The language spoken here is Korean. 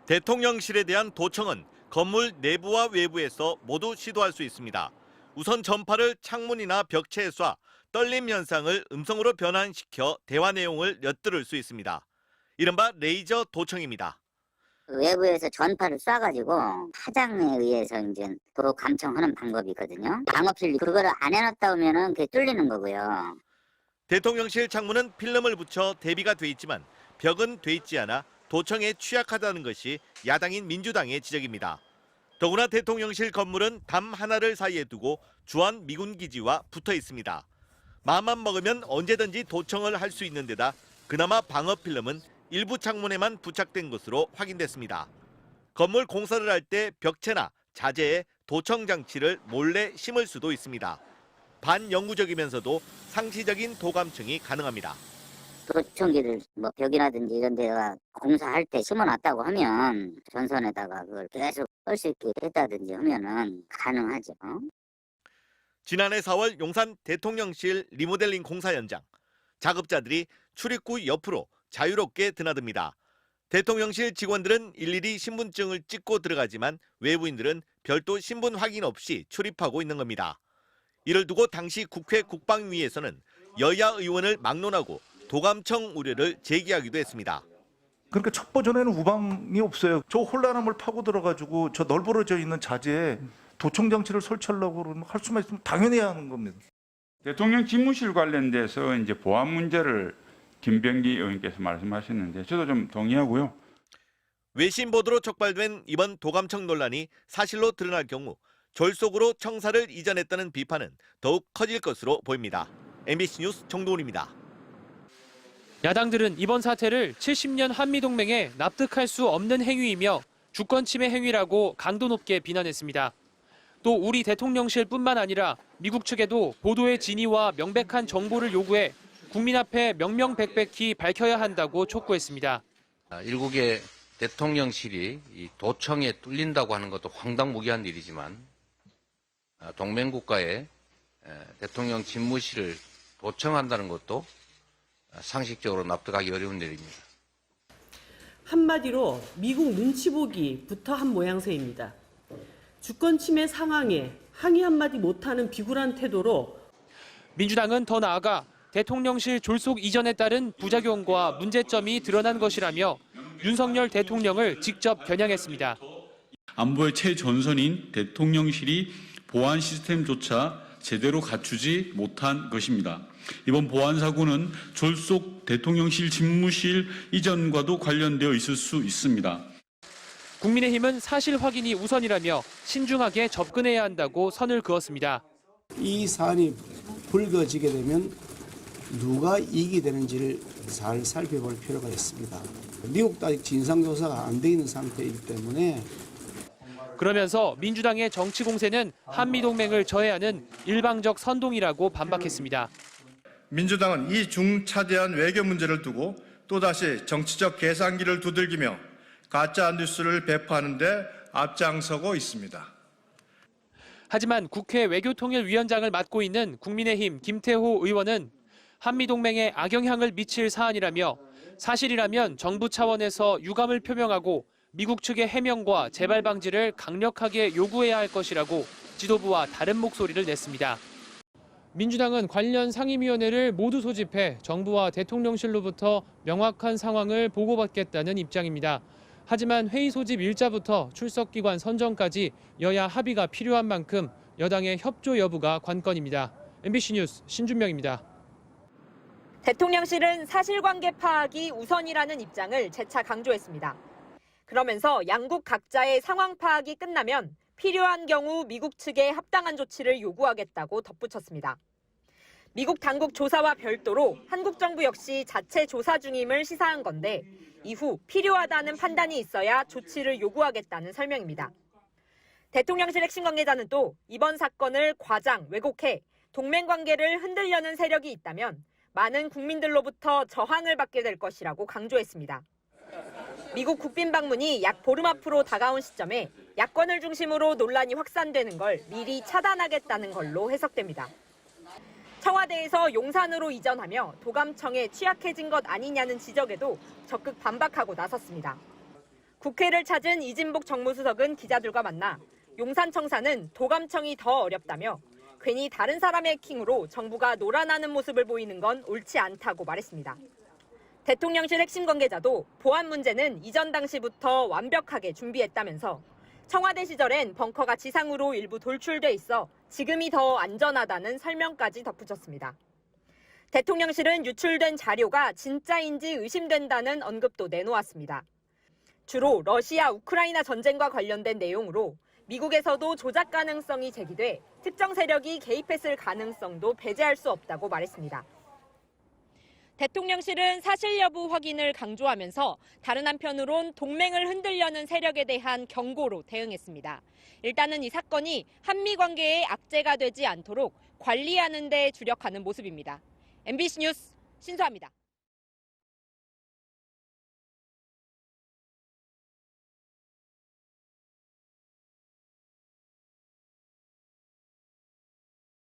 대통령실에 대한 도청은 건물 내부와 외부에서 모두 시도할 수 있습니다. 우선 전파를 창문이나 벽체에 쏴 떨림 현상을 음성으로 변환시켜 대화 내용을 엿들을 수 있습니다. 이른바 레이저 도청입니다. 외부에서 전파를 쏴가지고 파장에 의해서 이제 도 감청하는 방법이거든요. 방어필 그거를 안 해놨다 오면은 그게 뚫리는 거고요. 대통령실 창문은 필름을 붙여 대비가 돼 있지만 벽은 돼 있지 않아 도청에 취약하다는 것이 야당인 민주당의 지적입니다. 더구나 대통령실 건물은 담 하나를 사이에 두고 주한 미군 기지와 붙어 있습니다. 마음만 먹으면 언제든지 도청을 할 수 있는 데다 그나마 방어 필름은 일부 창문에만 부착된 것으로 확인됐습니다. 건물 공사를 할 때 벽체나 자재에 도청 장치를 몰래 심을 수도 있습니다. 반영구적이면서도 상시적인 도감청이 가능합니다. 도청기를 뭐 벽이라든지 이런 데가 공사할 때 심어놨다고 하면 전선에다가 그걸 계속 쓸 수 있게 했다든지 하면은 가능하죠. 지난해 4월 용산 대통령실 리모델링 공사 현장. 작업자들이 출입구 옆으로 자유롭게 드나듭니다. 대통령실 직원들은 일일이 신분증을 찍고 들어가지만 외부인들은 별도 신분 확인 없이 출입하고 있는 겁니다. 이를 두고 당시 국회 국방위에서는 여야 의원을 막론하고 도감청 우려를 제기하기도 했습니다. 그러니까 첫 버전에는 우방이 없어요. 저 혼란함을 파고 들어가지고 저 널브러져 있는 자재에 도청 장치를 설치하려고 그러면 할 수만 있으면 당연히 해야 하는 겁니다. 대통령 집무실 관련돼서 이제 보안 문제를 김병기 의원께서 말씀하셨는데 저도 좀 동의하고요. 외신 보도로 촉발된 이번 도감청 논란이 사실로 드러날 경우 졸속으로 청사를 이전했다는 비판은 더욱 커질 것으로 보입니다. MBC 뉴스 정도훈입니다. 야당들은 이번 사태를 70년 한미동맹에 납득할 수 없는 행위이며 주권 침해 행위라고 강도 높게 비난했습니다. 또 우리 대통령실뿐만 아니라 미국 측에도 보도의 진위와 명백한 정보를 요구해 국민 앞에 명명백백히 밝혀야 한다고 촉구했습니다. 일국의 대통령실이 이 도청에 뚫린다고 하는 것도 황당무계한 일이지만 동맹국가의 대통령 집무실을 도청한다는 것도 상식적으로 납득하기 어려운 일입니다. 한마디로 미국 눈치 보기부터 한 모양새입니다. 주권 침해 상황에 항의 한마디 못하는 비굴한 태도로 민주당은 더 나아가 대통령실 졸속 이전에 따른 부작용과 문제점이 드러난 것이라며 윤석열 대통령을 직접 겨냥했습니다. 안보의 최전선인 대통령실이 보안 시스템조차 제대로 갖추지 못한 것입니다. 이번 보안 사고는 졸속 대통령실 집무실 이전과도 관련되어 있을 수 있습니다. 국민의힘은 사실 확인이 우선이라며 신중하게 접근해야 한다고 선을 그었습니다. 이 사안이 불거지게 되면 누가 이익이 되는지를 잘 살펴볼 필요가 있습니다. 미국도 아직 진상조사가 안 돼 있는 상태이기 때문에 그러면서 민주당의 정치 공세는 한미동맹을 저해하는 일방적 선동이라고 반박했습니다. 민주당은 이 중차대한 외교 문제를 두고 또다시 정치적 계산기를 두들기며 가짜 뉴스를 배포하는 데 앞장서고 있습니다. 하지만 국회 외교통일위원장을 맡고 있는 국민의힘 김태호 의원은 한미동맹에 악영향을 미칠 사안이라며 사실이라면 정부 차원에서 유감을 표명하고 미국 측의 해명과 재발 방지를 강력하게 요구해야 할 것이라고 지도부와 다른 목소리를 냈습니다. 민주당은 관련 상임위원회를 모두 소집해 정부와 대통령실로부터 명확한 상황을 보고받겠다는 입장입니다. 하지만 회의 소집 일자부터 출석기관 선정까지 여야 합의가 필요한 만큼 여당의 협조 여부가 관건입니다. MBC 뉴스 신준명입니다. 대통령실은 사실관계 파악이 우선이라는 입장을 재차 강조했습니다. 그러면서 양국 각자의 상황 파악이 끝나면 필요한 경우 미국 측에 합당한 조치를 요구하겠다고 덧붙였습니다. 미국 당국 조사와 별도로 한국 정부 역시 자체 조사 중임을 시사한 건데 이후 필요하다는 판단이 있어야 조치를 요구하겠다는 설명입니다. 대통령실 핵심 관계자는 또 이번 사건을 과장, 왜곡해 동맹 관계를 흔들려는 세력이 있다면 많은 국민들로부터 저항을 받게 될 것이라고 강조했습니다. 미국 국빈 방문이 약 보름 앞으로 다가온 시점에 야권을 중심으로 논란이 확산되는 걸 미리 차단하겠다는 걸로 해석됩니다. 청와대에서 용산으로 이전하며 도감청에 취약해진 것 아니냐는 지적에도 적극 반박하고 나섰습니다. 국회를 찾은 이진복 정무수석은 기자들과 만나 용산 청사는 도감청이 더 어렵다며 괜히 다른 사람의 킹으로 정부가 놀아나는 모습을 보이는 건 옳지 않다고 말했습니다. 대통령실 핵심 관계자도 보안 문제는 이전 당시부터 완벽하게 준비했다면서 청와대 시절엔 벙커가 지상으로 일부 돌출돼 있어 지금이 더 안전하다는 설명까지 덧붙였습니다. 대통령실은 유출된 자료가 진짜인지 의심된다는 언급도 내놓았습니다. 주로 러시아 우크라이나 전쟁과 관련된 내용으로 미국에서도 조작 가능성이 제기돼 특정 세력이 개입했을 가능성도 배제할 수 없다고 말했습니다. 대통령실은 사실 여부 확인을 강조하면서 다른 한편으론 동맹을 흔들려는 세력에 대한 경고로 대응했습니다. 일단은 이 사건이 한미 관계에 악재가 되지 않도록 관리하는 데 주력하는 모습입니다. MBC 뉴스 신수아입니다.